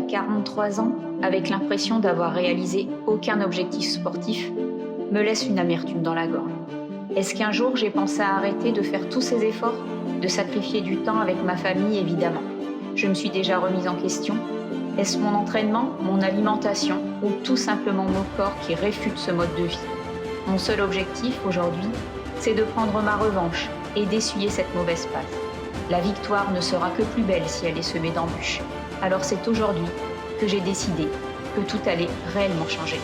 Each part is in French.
43 ans, avec l'impression d'avoir réalisé aucun objectif sportif, me laisse une amertume dans la gorge. Est-ce qu'un jour j'ai pensé à arrêter de faire tous ces efforts, de sacrifier du temps avec ma famille évidemment? Je me suis déjà remise en question. Est-ce mon entraînement, mon alimentation ou tout simplement mon corps qui réfute ce mode de vie? Mon seul objectif aujourd'hui, c'est de prendre ma revanche et d'essuyer cette mauvaise passe. La victoire ne sera que plus belle si elle est semée d'embûches. Alors c'est aujourd'hui que j'ai décidé que tout allait réellement changer.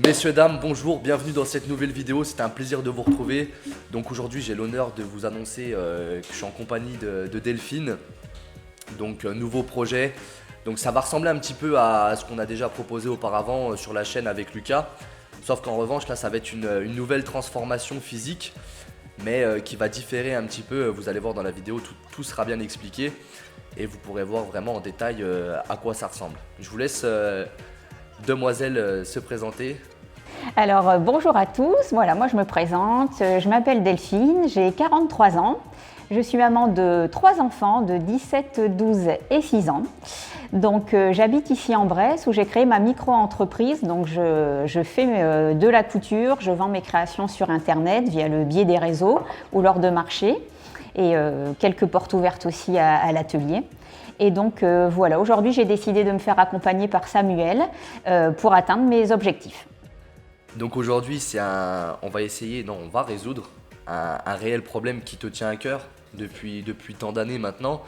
Messieurs, dames, bonjour, bienvenue dans cette nouvelle vidéo, c'est un plaisir de vous retrouver. Donc aujourd'hui j'ai l'honneur de vous annoncer que je suis en compagnie de Delphine. Donc nouveau projet, donc ça va ressembler un petit peu à ce qu'on a déjà proposé auparavant sur la chaîne avec Lucas. Sauf qu'en revanche là ça va être une nouvelle transformation physique, mais qui va différer un petit peu, vous allez voir dans la vidéo, tout sera bien expliqué. Et vous pourrez voir vraiment en détail à quoi ça ressemble. Je vous laisse demoiselle se présenter. Alors bonjour à tous, voilà, moi je me présente, je m'appelle Delphine, j'ai 43 ans, je suis maman de 3 enfants de 17, 12 et 6 ans. Donc j'habite ici en Bresse où j'ai créé ma micro-entreprise, donc je fais de la couture, je vends mes créations sur internet via le biais des réseaux ou lors de marchés et quelques portes ouvertes aussi à l'atelier. Et donc voilà, aujourd'hui j'ai décidé de me faire accompagner par Samuel pour atteindre mes objectifs. Donc aujourd'hui, on va résoudre un réel problème qui te tient à cœur depuis tant d'années maintenant.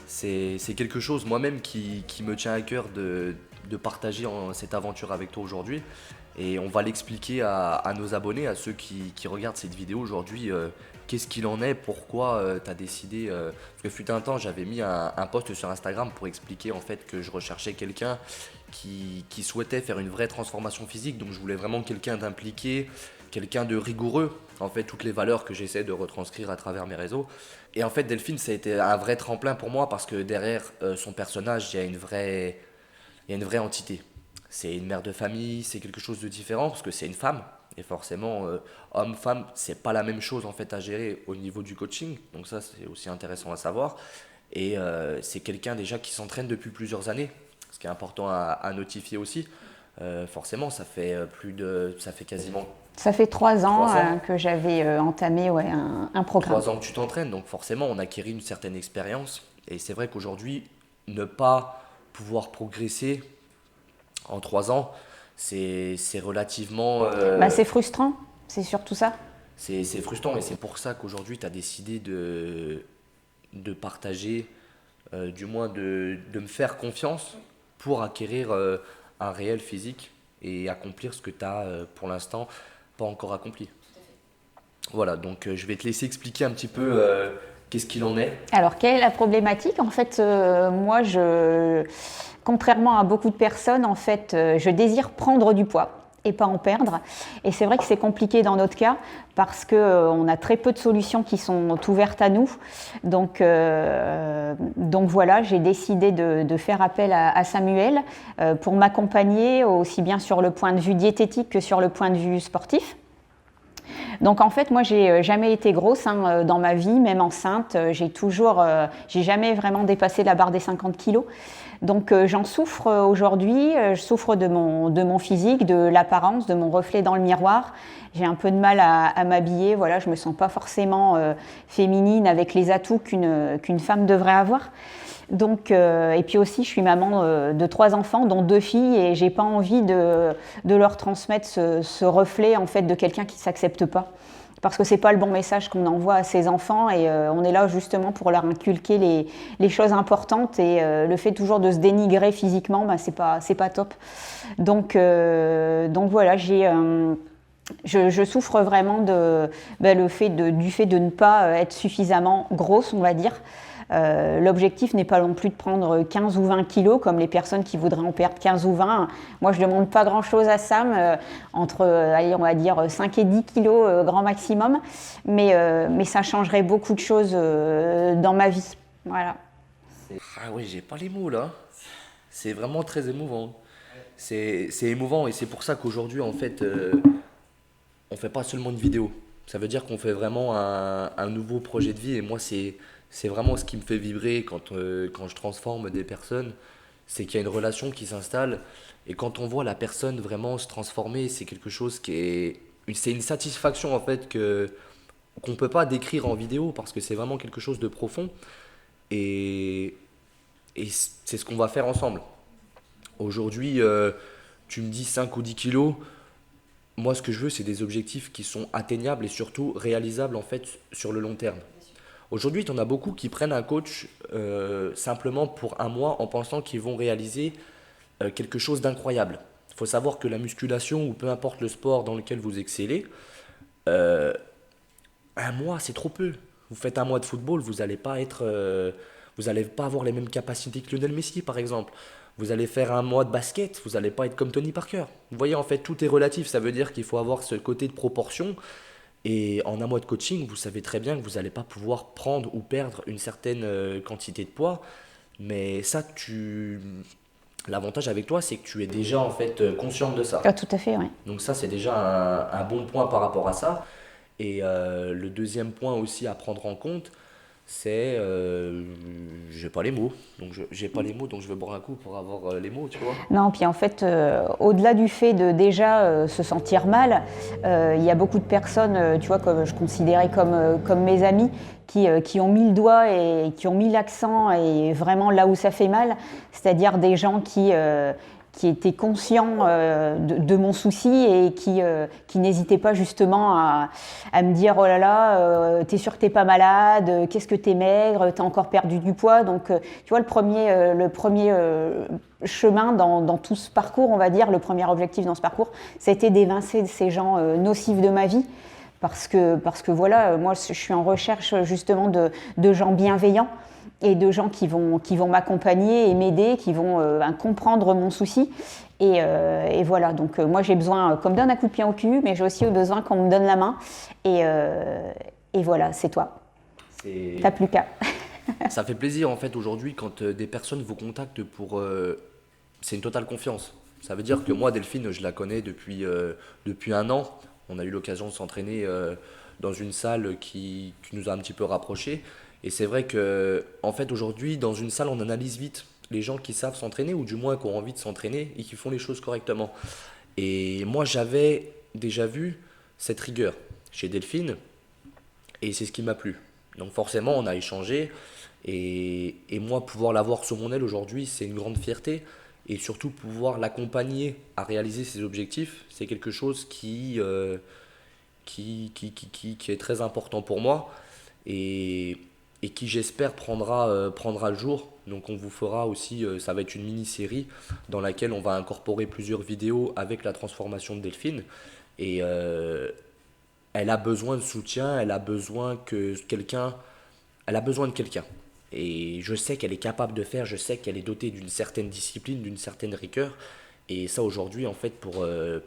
C'est quelque chose moi-même qui me tient à cœur de partager cette aventure avec toi aujourd'hui. Et on va l'expliquer à nos abonnés, à ceux qui regardent cette vidéo aujourd'hui, qu'est-ce qu'il en est, pourquoi tu as décidé. Parce que fut un temps, j'avais mis un post sur Instagram pour expliquer en fait que je recherchais quelqu'un qui souhaitait faire une vraie transformation physique. Donc je voulais vraiment quelqu'un d'impliqué, quelqu'un de rigoureux. En fait, toutes les valeurs que j'essaie de retranscrire à travers mes réseaux. Et en fait, Delphine, ça a été un vrai tremplin pour moi parce que derrière son personnage, il y a une vraie entité. C'est une mère de famille, c'est quelque chose de différent parce que c'est une femme. Et forcément, homme-femme, c'est pas la même chose en fait à gérer au niveau du coaching. Donc ça, c'est aussi intéressant à savoir. Et c'est quelqu'un déjà qui s'entraîne depuis plusieurs années. Ce qui est important à notifier aussi. Forcément, ça fait quasiment... Ça fait 3 ans que j'avais entamé un programme. 3 ans que tu t'entraînes, donc forcément, on acquiert une certaine expérience. Et c'est vrai qu'aujourd'hui, ne pas pouvoir progresser en 3 ans, c'est relativement... c'est frustrant, c'est surtout ça. C'est frustrant et c'est pour ça qu'aujourd'hui, tu as décidé de partager, du moins de me faire confiance pour acquérir un réel physique et accomplir ce que tu as pour l'instant pas encore accompli. Voilà, donc je vais te laisser expliquer un petit peu qu'est-ce qu'il en est. Alors, quelle est la problématique? En fait, moi, contrairement à beaucoup de personnes, en fait, je désire prendre du poids et pas en perdre. Et c'est vrai que c'est compliqué dans notre cas parce qu'on a très peu de solutions qui sont ouvertes à nous. Donc voilà, j'ai décidé de faire appel à Samuel pour m'accompagner aussi bien sur le point de vue diététique que sur le point de vue sportif. Donc en fait, moi, j'ai jamais été grosse dans ma vie, même enceinte. J'ai jamais vraiment dépassé la barre des 50 kilos. Donc j'en souffre aujourd'hui, je souffre de mon physique, de l'apparence, de mon reflet dans le miroir. J'ai un peu de mal à m'habiller, voilà, je me sens pas forcément féminine avec les atouts qu'une femme devrait avoir. Donc, et puis aussi, je suis maman de 3 enfants, dont 2 filles, et j'ai pas envie de leur transmettre ce reflet en fait de quelqu'un qui s'accepte pas. Parce que c'est pas le bon message qu'on envoie à ses enfants et on est là justement pour leur inculquer les choses importantes et le fait toujours de se dénigrer physiquement, c'est pas top. Donc voilà, je souffre vraiment du fait de ne pas être suffisamment grosse, on va dire. L'objectif n'est pas non plus de prendre 15 ou 20 kilos comme les personnes qui voudraient en perdre 15 ou 20. Moi, je ne demande pas grand-chose à Sam, entre, allez, on va dire 5 et 10 kilos grand maximum, mais ça changerait beaucoup de choses dans ma vie. Voilà. Ah oui, j'ai pas les mots là. C'est vraiment très émouvant. C'est émouvant et c'est pour ça qu'aujourd'hui, en fait, on fait pas seulement une vidéo. Ça veut dire qu'on fait vraiment un nouveau projet de vie et moi, c'est vraiment ce qui me fait vibrer quand je transforme des personnes. C'est qu'il y a une relation qui s'installe et quand on voit la personne vraiment se transformer, c'est quelque chose qui est. C'est une satisfaction en fait qu'on ne peut pas décrire en vidéo parce que c'est vraiment quelque chose de profond et, et c'est ce qu'on va faire ensemble. Aujourd'hui, tu me dis 5 ou 10 kilos. Moi, ce que je veux, c'est des objectifs qui sont atteignables et surtout réalisables en fait sur le long terme. Aujourd'hui, tu en as beaucoup qui prennent un coach simplement pour un mois en pensant qu'ils vont réaliser quelque chose d'incroyable. Il faut savoir que la musculation ou peu importe le sport dans lequel vous excellez, euh, un mois c'est trop peu. Vous faites un mois de football, vous n'allez pas avoir les mêmes capacités que Lionel Messi par exemple. Vous allez faire un mois de basket, vous n'allez pas être comme Tony Parker. Vous voyez, en fait, tout est relatif. Ça veut dire qu'il faut avoir ce côté de proportion. Et en un mois de coaching, vous savez très bien que vous n'allez pas pouvoir prendre ou perdre une certaine quantité de poids. Mais ça, l'avantage avec toi, c'est que tu es déjà en fait consciente de ça. Ah, tout à fait, oui. Donc ça, c'est déjà un bon point par rapport à ça. Et le deuxième point aussi à prendre en compte, c'est j'ai pas les mots. Donc j'ai pas les mots, donc je vais boire un coup pour avoir les mots, tu vois. Non, puis en fait, au-delà du fait de déjà se sentir mal, il y a beaucoup de personnes, tu vois, comme je considérais comme mes amis, qui ont mis le doigt et qui ont mis l'accent et vraiment là où ça fait mal, c'est-à-dire des gens qui étaient conscients de mon souci et qui n'hésitaient pas justement à me dire oh là là, t'es sûr que t'es pas malade, qu'est-ce que t'es maigre, t'as encore perdu du poids. Donc tu vois, le premier chemin dans tout ce parcours, on va dire, le premier objectif dans ce parcours, c'était d'évincer ces gens nocifs de ma vie. Parce que voilà, moi je suis en recherche justement de gens bienveillants et de gens qui vont m'accompagner et m'aider, qui vont comprendre mon souci. Et voilà, donc moi j'ai besoin qu'on me donne un coup de pied au cul, mais j'ai aussi besoin qu'on me donne la main. Et voilà, c'est toi. T'as plus qu'à. Ça fait plaisir en fait aujourd'hui quand des personnes vous contactent pour. C'est une totale confiance. Ça veut dire que moi, Delphine, je la connais depuis un an. On a eu l'occasion de s'entraîner dans une salle qui nous a un petit peu rapprochés. Et c'est vrai que, en fait, aujourd'hui, dans une salle, on analyse vite les gens qui savent s'entraîner, ou du moins qui ont envie de s'entraîner et qui font les choses correctement. Et moi, j'avais déjà vu cette rigueur chez Delphine, et c'est ce qui m'a plu. Donc forcément, on a échangé, et moi, pouvoir l'avoir sur mon aile aujourd'hui, c'est une grande fierté. Et surtout, pouvoir l'accompagner à réaliser ses objectifs, c'est quelque chose qui est très important pour moi. Et qui j'espère prendra le jour. Donc on vous fera aussi, ça va être une mini-série dans laquelle on va incorporer plusieurs vidéos avec la transformation de Delphine. Et elle a besoin de soutien, elle a besoin de quelqu'un. Et je sais qu'elle est capable de faire, je sais qu'elle est dotée d'une certaine discipline, d'une certaine rigueur. Et ça aujourd'hui, en fait,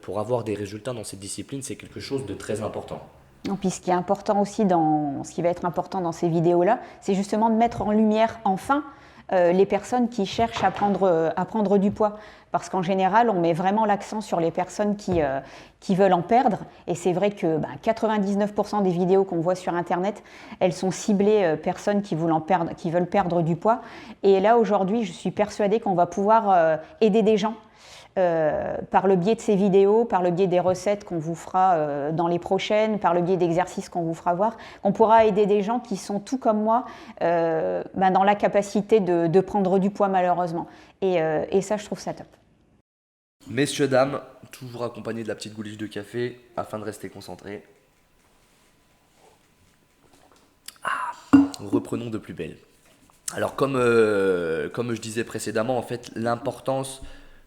pour avoir des résultats dans cette discipline, c'est quelque chose de très important. Et puis ce qui est important aussi ce qui va être important dans ces vidéos-là, c'est justement de mettre en lumière enfin les personnes qui cherchent à prendre du poids. Parce qu'en général, on met vraiment l'accent sur les personnes qui veulent en perdre. Et c'est vrai que 99% des vidéos qu'on voit sur Internet, elles sont ciblées personnes qui veulent perdre du poids. Et là, aujourd'hui, je suis persuadée qu'on va pouvoir aider des gens par le biais de ces vidéos, par le biais des recettes qu'on vous fera dans les prochaines, par le biais d'exercices qu'on vous fera voir, on pourra aider des gens qui sont tout comme moi dans la capacité de prendre du poids malheureusement. Et ça, je trouve ça top. Messieurs, dames, toujours accompagné de la petite gouliche de café afin de rester concentré. Reprenons de plus belle. Alors comme je disais précédemment, en fait, l'importance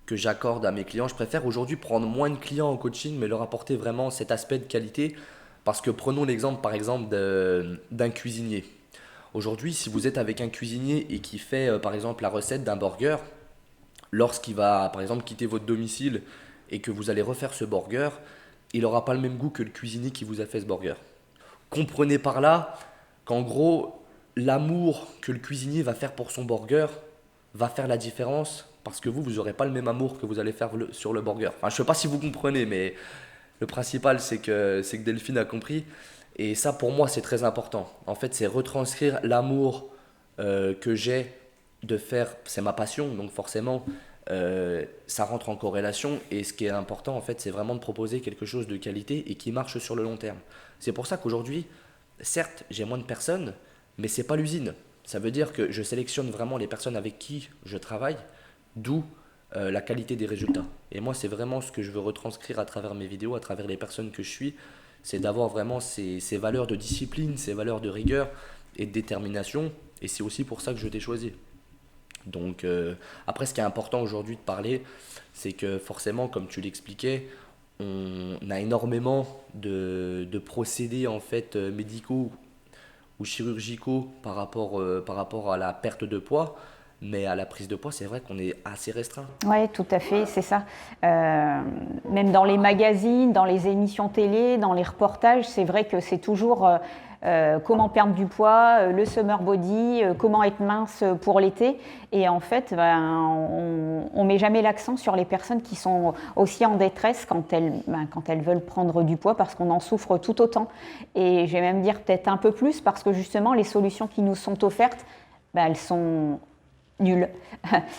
que j'accorde à mes clients. Je préfère aujourd'hui prendre moins de clients en coaching, mais leur apporter vraiment cet aspect de qualité. Parce que prenons l'exemple, par exemple, d'un cuisinier. Aujourd'hui, si vous êtes avec un cuisinier et qui fait, par exemple, la recette d'un burger, lorsqu'il va, par exemple, quitter votre domicile et que vous allez refaire ce burger, il n'aura pas le même goût que le cuisinier qui vous a fait ce burger. Comprenez par là qu'en gros, l'amour que le cuisinier va faire pour son burger va faire la différence parce que vous n'aurez pas le même amour que vous allez faire sur le burger. Enfin, je ne sais pas si vous comprenez, mais le principal, c'est que Delphine a compris. Et ça, pour moi, c'est très important. En fait, c'est retranscrire l'amour que j'ai de faire, c'est ma passion, donc forcément, ça rentre en corrélation. Et ce qui est important, en fait, c'est vraiment de proposer quelque chose de qualité et qui marche sur le long terme. C'est pour ça qu'aujourd'hui, certes, j'ai moins de personnes, mais c'est pas l'usine. Ça veut dire que je sélectionne vraiment les personnes avec qui je travaille, d'où la qualité des résultats. Et moi, c'est vraiment ce que je veux retranscrire à travers mes vidéos, à travers les personnes que je suis, c'est d'avoir vraiment ces valeurs de discipline, ces valeurs de rigueur et de détermination. Et c'est aussi pour ça que je t'ai choisi. Donc après, ce qui est important aujourd'hui de parler, c'est que forcément, comme tu l'expliquais, on a énormément de procédés en fait médicaux ou chirurgicaux par rapport à la perte de poids, mais à la prise de poids, c'est vrai qu'on est assez restreint. Oui, tout à fait, c'est ça. Même dans les magazines, dans les émissions télé, dans les reportages, c'est vrai que c'est toujours comment perdre du poids, le summer body, comment être mince pour l'été. Et en fait, on met jamais l'accent sur les personnes qui sont aussi en détresse quand elles veulent prendre du poids parce qu'on en souffre tout autant. Et je vais même dire peut-être un peu plus parce que justement, les solutions qui nous sont offertes, elles sont nul.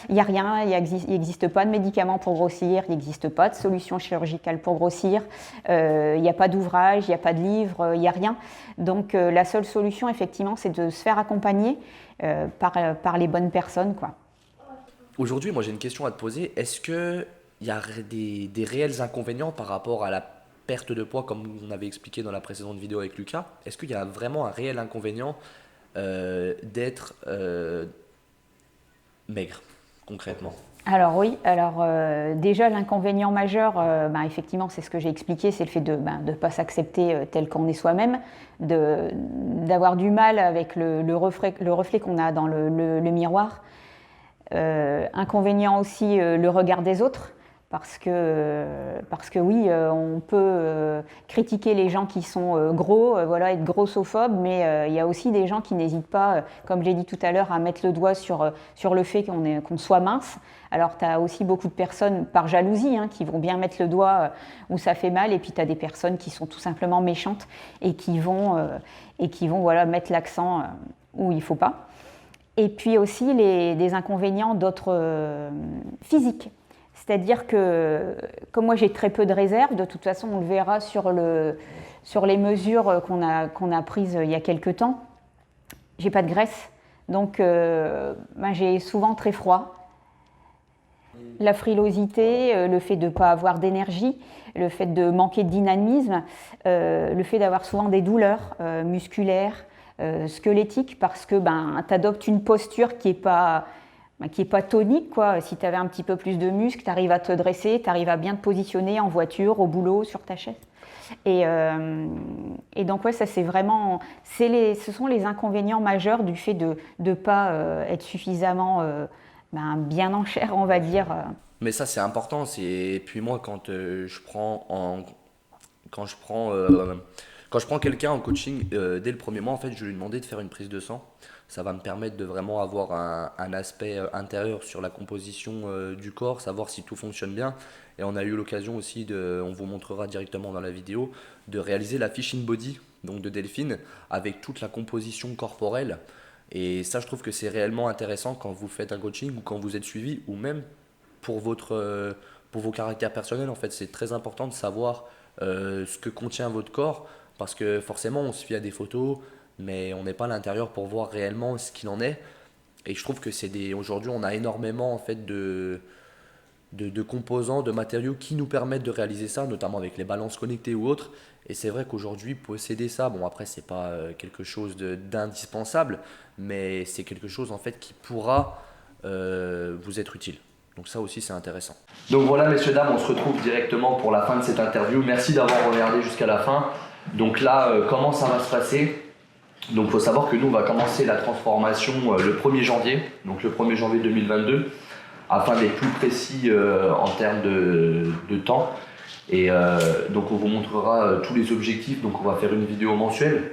Il n'y a rien, il n'existe pas de médicaments pour grossir, il n'existe pas de solution chirurgicale pour grossir, il n'y a pas d'ouvrage, il n'y a pas de livre, il n'y a rien. Donc la seule solution, effectivement, c'est de se faire accompagner par les bonnes personnes, quoi. Aujourd'hui, moi j'ai une question à te poser. Est-ce qu'il y a des réels inconvénients par rapport à la perte de poids, comme on avait expliqué dans la précédente vidéo avec Lucas? Est-ce qu'il y a vraiment un réel inconvénient d'être maigre, concrètement? Alors oui, déjà l'inconvénient majeur, effectivement c'est ce que j'ai expliqué, c'est le fait de ne pas s'accepter tel qu'on est soi-même, d'avoir du mal avec le reflet qu'on a dans le miroir. Inconvénient aussi le regard des autres, parce que oui, on peut critiquer les gens qui sont gros, être grossophobe, mais il y a aussi des gens qui n'hésitent pas, comme j'ai dit tout à l'heure, à mettre le doigt sur le fait qu'on soit mince. Alors tu as aussi beaucoup de personnes par jalousie qui vont bien mettre le doigt où ça fait mal, et puis tu as des personnes qui sont tout simplement méchantes et qui vont mettre l'accent où il ne faut pas. Et puis aussi des inconvénients d'autres physiques. C'est-à-dire que, comme moi j'ai très peu de réserve, de toute façon on le verra sur les mesures qu'on a prises il y a quelques temps, j'ai pas de graisse, donc j'ai souvent très froid. La frilosité, le fait de ne pas avoir d'énergie, le fait de manquer de dynamisme, le fait d'avoir souvent des douleurs musculaires, squelettiques, parce que tu adoptes une posture qui n'est pas tonique, quoi. Si tu avais un petit peu plus de muscle, tu arrives à te dresser, tu arrives à bien te positionner en voiture, au boulot, sur ta chaise. Et donc ça c'est vraiment, ce sont les inconvénients majeurs du fait de ne pas être suffisamment bien en chair, on va dire. Mais ça c'est important. Et puis moi quand je prends quelqu'un en coaching, dès le premier mois, en fait, je vais lui demander de faire une prise de sang. Ça va me permettre de vraiment avoir un aspect intérieur sur la composition du corps, savoir si tout fonctionne bien. Et on a eu l'occasion aussi, on vous montrera directement dans la vidéo, de réaliser la fiche in body, donc de Delphine, avec toute la composition corporelle. Et ça, je trouve que c'est réellement intéressant quand vous faites un coaching ou quand vous êtes suivi, ou même pour vos caractères personnels. En fait, c'est très important de savoir ce que contient votre corps, parce que forcément, on se fie à des photos, mais on n'est pas à l'intérieur pour voir réellement ce qu'il en est. Et je trouve que aujourd'hui, on a énormément en fait de composants, de matériaux qui nous permettent de réaliser ça, notamment avec les balances connectées ou autres. Et c'est vrai qu'aujourd'hui, posséder ça, bon après, c'est pas quelque chose d'indispensable, mais c'est quelque chose en fait qui pourra vous être utile. Donc ça aussi c'est intéressant. Donc voilà messieurs dames, on se retrouve directement pour la fin de cette interview. Merci d'avoir regardé jusqu'à la fin. Donc là, comment ça va se passer? Donc il faut savoir que nous on va commencer la transformation le 1er janvier, donc le 1er janvier 2022, afin d'être plus précis en termes de temps. Et donc on vous montrera tous les objectifs, donc on va faire une vidéo mensuelle.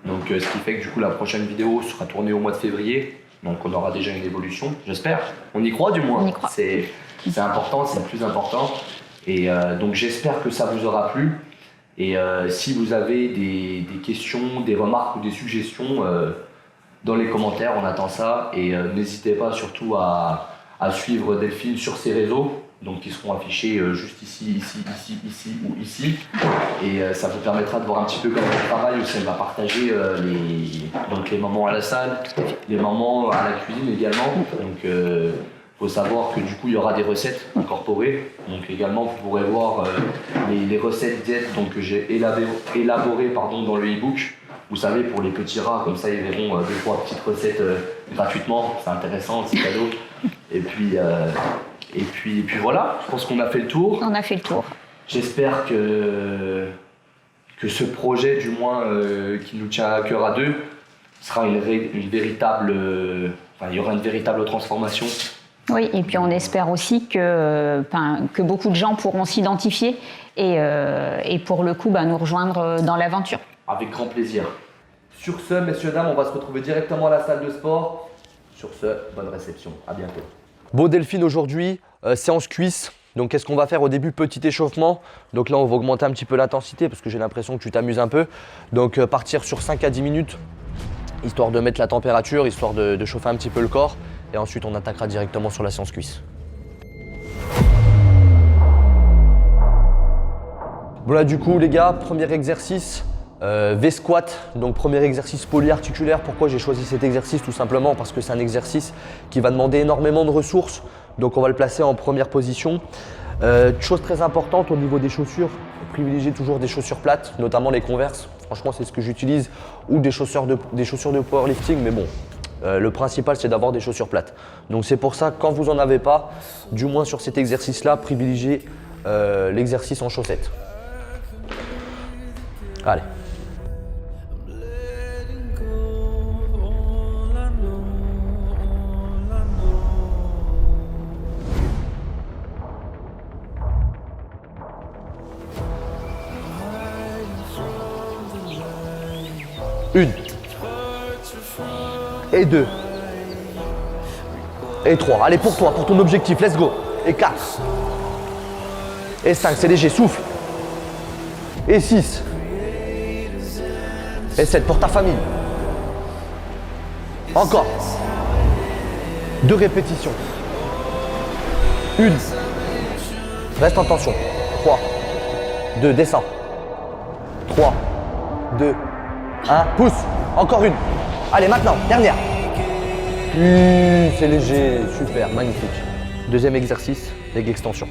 Donc ce qui fait que du coup la prochaine vidéo sera tournée au mois de février. Donc on aura déjà une évolution, j'espère. On y croit du moins. On y croit. C'est important, c'est le plus important. Et donc j'espère que ça vous aura plu. Et si vous avez des questions, des remarques ou des suggestions, dans les commentaires, on attend ça. Et n'hésitez pas surtout à suivre Delphine sur ses réseaux, donc qui seront affichés juste ici ou ici. Et ça vous permettra de voir un petit peu comment elle travaille, aussi elle va partager les moments à la salle, les moments à la cuisine également. Donc faut savoir que du coup il y aura des recettes incorporées. Donc également vous pourrez voir les recettes diètes donc, que j'ai élaborées dans le e-book. Vous savez, pour les petits rats, comme ça ils verront 2-3 petites recettes gratuitement, c'est intéressant, c'est cadeau. Et puis voilà, je pense qu'on a fait le tour. On a fait le tour. J'espère que ce projet, du moins qui nous tient à cœur à deux, sera une véritable, il y aura une véritable transformation. Oui, et puis on espère aussi que beaucoup de gens pourront s'identifier et pour le coup nous rejoindre dans l'aventure. Avec grand plaisir. Sur ce, messieurs, dames, on va se retrouver directement à la salle de sport. Sur ce, bonne réception. À bientôt. Bon Delphine, aujourd'hui, séance cuisse. Donc qu'est-ce qu'on va faire au début? Petit échauffement. Donc là, on va augmenter un petit peu l'intensité parce que j'ai l'impression que tu t'amuses un peu. Donc partir sur 5 à 10 minutes, histoire de mettre la température, histoire de chauffer un petit peu le corps. Et ensuite, on attaquera directement sur la séance cuisse. Bon là, du coup, les gars, premier exercice. V-squat, donc premier exercice polyarticulaire. Pourquoi j'ai choisi cet exercice? Tout simplement parce que c'est un exercice qui va demander énormément de ressources. Donc on va le placer en première position. Chose très importante au niveau des chaussures, privilégiez toujours des chaussures plates, notamment les Converse. Franchement, c'est ce que j'utilise, ou des chaussures de powerlifting, mais bon, le principal c'est d'avoir des chaussures plates. Donc c'est pour ça, quand vous n'en avez pas, du moins sur cet exercice-là, privilégiez l'exercice en chaussettes. Allez. Une. Et deux. Et trois. Allez, pour toi, pour ton objectif, let's go. Et 4. Et 5, c'est léger, souffle. Et 6. Et 7 pour ta famille. Encore. 2 répétitions. 1. Reste en tension. 3. 2, descends. 3. 2. 1, pousse. Encore une. Allez, maintenant, dernière. C'est léger, super, magnifique. Deuxième exercice, leg extension.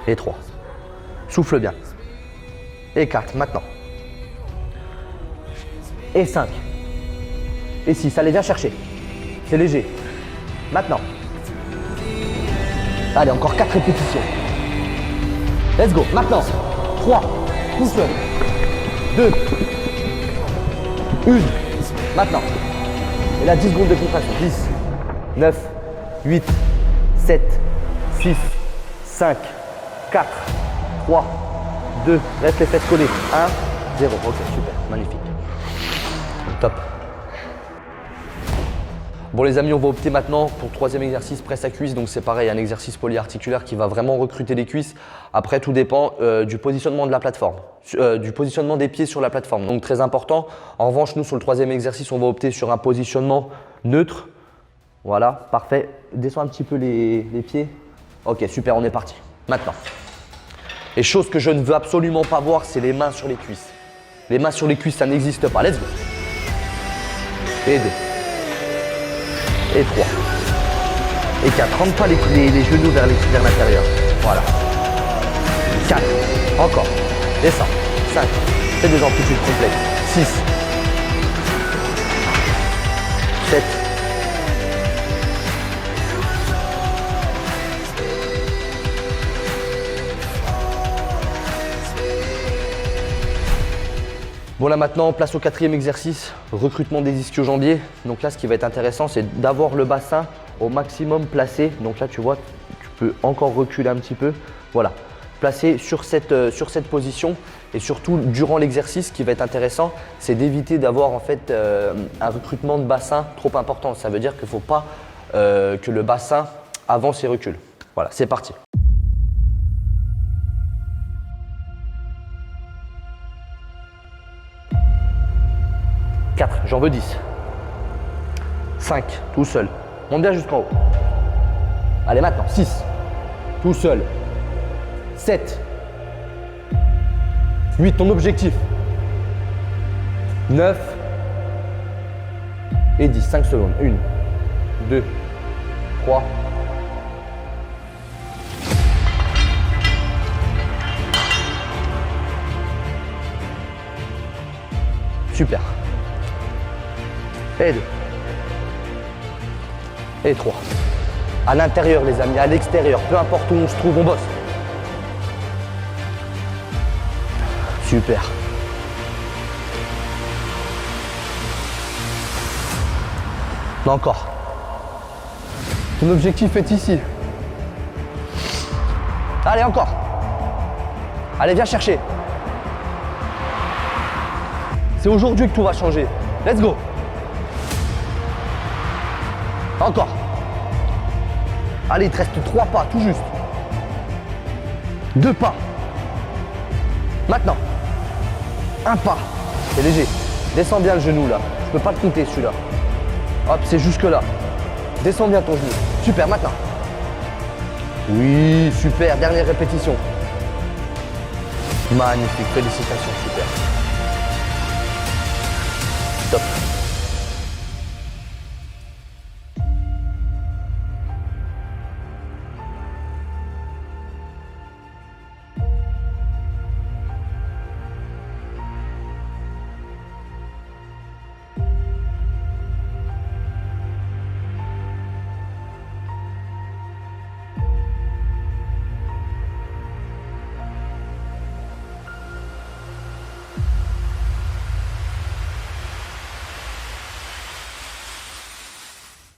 Et 3. Souffle bien. Et 4, maintenant. Et 5. Et 6, allez, viens chercher. C'est léger. Maintenant. Allez, encore 4 répétitions. Let's go, maintenant. 3, pousse. 2. 1. Maintenant. Et là, 10 secondes de contraction. 10, 9, 8, 7, 6, 5, 4, 3, 2. Reste les fesses collées. 1, 0. Ok, super, magnifique. Top. Bon les amis, on va opter maintenant pour le troisième exercice, presse à cuisse. Donc c'est pareil, un exercice polyarticulaire qui va vraiment recruter les cuisses. Après, tout dépend du positionnement de la plateforme, du positionnement des pieds sur la plateforme. Donc très important. En revanche, nous sur le troisième exercice, on va opter sur un positionnement neutre. Voilà, parfait. Descends un petit peu les pieds. Ok, super, on est parti. Maintenant. Et chose que je ne veux absolument pas voir, c'est les mains sur les cuisses. Les mains sur les cuisses, ça n'existe pas. Let's go. Et 2. Et 3. Et 4. Rentre pas les genoux vers l'intérieur. Voilà. 4. Encore. Descends. 5. Fais des amplitudes complètes. 6. 7. Bon là maintenant, place au 4e exercice, recrutement des ischio-jambiers. Donc là, ce qui va être intéressant, c'est d'avoir le bassin au maximum placé. Donc là, tu vois, tu peux encore reculer un petit peu. Voilà, placé sur cette position. Et surtout, durant l'exercice, ce qui va être intéressant, c'est d'éviter d'avoir en fait un recrutement de bassin trop important. Ça veut dire qu'il ne faut pas que le bassin avance et recule. Voilà, c'est parti. 4, j'en veux 10. 5, tout seul. Monte bien jusqu'en haut. Allez maintenant, 6, tout seul. 7, 8, ton objectif. 9 et 10, 5 secondes. 1, 2, 3. Super. Et 2. Et 3. À l'intérieur les amis, à l'extérieur, peu importe où on se trouve, on bosse. Super. Là encore. Ton objectif est ici. Allez, encore. Allez, viens chercher. C'est aujourd'hui que tout va changer. Let's go. Encore. Allez, il te reste 3 pas, tout juste. 2 pas. Maintenant. 1 pas. C'est léger. Descends bien le genou là. Je peux pas te compter celui-là. Hop, c'est jusque là. Descends bien ton genou. Super, maintenant. Oui, super. Dernière répétition. Magnifique. Félicitations, super. Top.